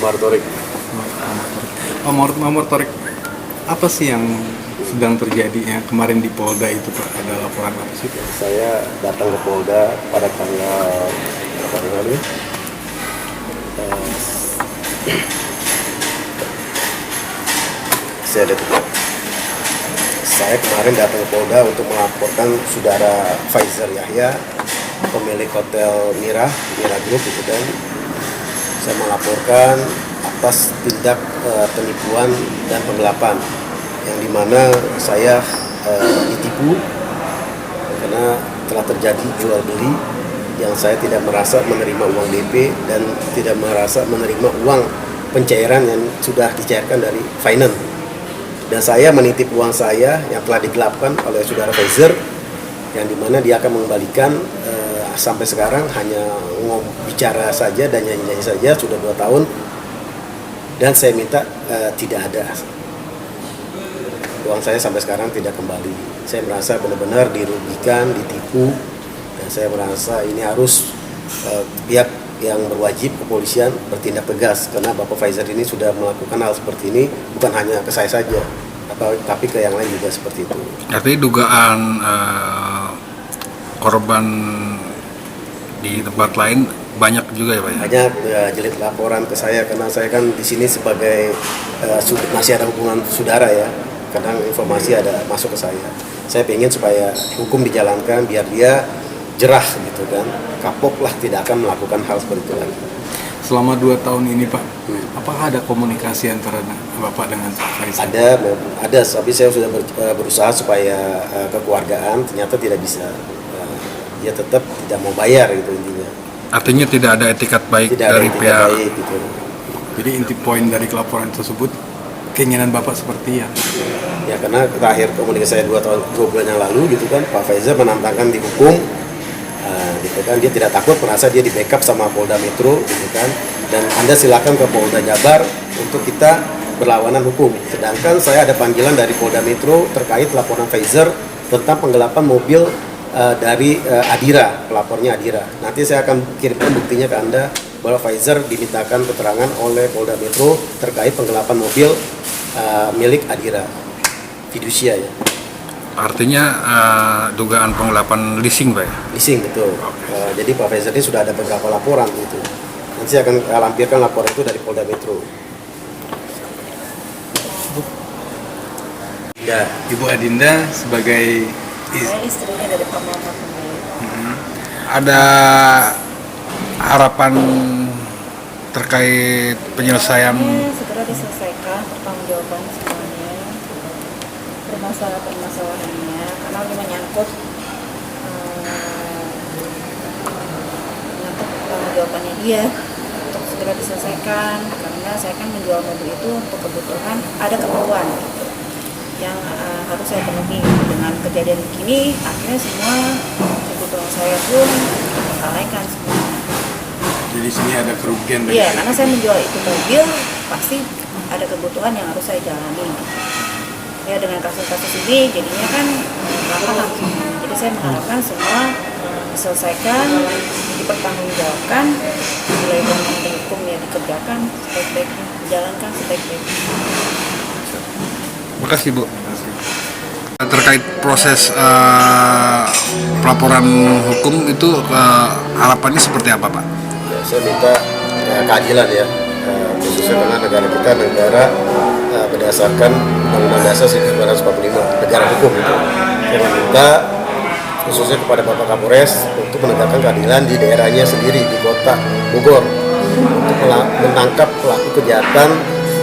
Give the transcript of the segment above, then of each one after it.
Muhammad Torik. Muhammad Torik, apa sih yang sedang terjadi yang kemarin di Polda itu Pak? Ada laporan apa sih? Saya datang ke Polda pada tanggal berapa hari lalu? Saya kemarin datang ke Polda untuk melaporkan saudara Faizar Yahya, pemilik hotel Mira Group itu kan. Saya melaporkan atas tindak penipuan dan penggelapan yang dimana saya ditipu karena telah terjadi jual beli yang saya tidak merasa menerima uang DP dan tidak merasa menerima uang pencairan yang sudah dicairkan dari finance. Dan saya menitip uang saya yang telah digelapkan oleh saudara Faizar, yang dimana dia akan mengembalikan sampai sekarang hanya bicara saja dan nyanyi-nyanyi saja sudah 2 tahun, dan saya minta tidak ada uang saya sampai sekarang tidak kembali. Saya merasa benar-benar dirugikan, ditipu, dan saya merasa ini harus pihak yang berwajib, kepolisian, bertindak tegas karena Bapak Faizar ini sudah melakukan hal seperti ini bukan hanya ke saya saja, tapi ke yang lain juga seperti itu. Artinya dugaan korban di tempat lain banyak juga ya Pak? Banyak jelit laporan ke saya karena saya kan di sini sebagai masih ada hubungan saudara ya. Kadang informasi ada masuk ke saya. Saya ingin supaya hukum dijalankan biar dia jerah gitu kan, kapok lah, tidak akan melakukan hal seperti itu lagi. Selama 2 tahun ini Pak, apakah ada komunikasi antara Bapak dengan Pak Faizar? Ada, tapi saya sudah berusaha supaya kekeluargaan, ternyata tidak bisa. Dia tetap tidak mau bayar gitu intinya. Artinya tidak ada etikat baik dari pihak. Gitu. Jadi inti poin dari laporan tersebut, keinginan Bapak seperti ya? Ya karena terakhir komunikasi saya 2 bulan yang lalu gitu kan, Pak Faizar menantangkan dihukum, gitu kan, dia tidak takut, merasa dia di backup sama Polda Metro gitu kan, dan Anda silakan ke Polda Jabar untuk kita berlawanan hukum. Sedangkan saya ada panggilan dari Polda Metro terkait laporan Faizar tentang penggelapan mobil dari Adira, pelapornya Adira. Nanti saya akan kirimkan buktinya ke Anda bahwa Faizar dimintakan keterangan oleh Polda Metro terkait penggelapan mobil milik Adira, fidusia ya. Artinya dugaan penggelapan leasing Pak ya? Leasing, betul. Jadi Pak Faizar ini sudah ada beberapa laporan gitu. Nanti saya akan lampirkan laporan itu dari Polda Metro. Ya, Ibu Adinda sebagai saya istrinya dari Pak Muhammad. Ada harapan terkait penyelesaian Segera diselesaikan pertanggungjawaban semuanya, permasalahannya, karena ini menyangkut pertanggungjawabannya dia, untuk segera diselesaikan karena saya kan menjual mobil itu untuk kebutuhan, ada keperluan yang harus saya penuhi. Dengan kejadian begini akhirnya semua kebutuhan saya pun terlalaikan semua. Jadi sini ada kerugian dari. Iya, karena saya menjual itu mobil pasti ada kebutuhan yang harus saya jalani. Ya dengan kasus-kasus ini jadinya kan lama. Jadi saya mengharapkan semua diselesaikan, dipertanggungjawabkan, mulai dari hukum yang dikerjakan sebaik-baiknya, dijalankan sebaik-baiknya. Makasih Bu. Terkait proses pelaporan hukum itu harapannya seperti apa Pak? Ya, saya minta keadilan ya, khususnya karena negara kita negara berdasarkan Undang-Undang Dasar 1945, negara hukum itu. Saya meminta khususnya kepada Bapak Kapolres untuk menegakkan keadilan di daerahnya sendiri, di kota Bogor, untuk menangkap pelaku kejahatan,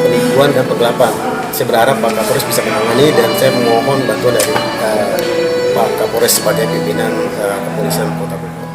penipuan dan penggelapan. Saya berharap Pak Kapolres bisa menangani, dan saya memohon bantuan dari Pak Kapolres sebagai pimpinan kepolisian Kota Bogor.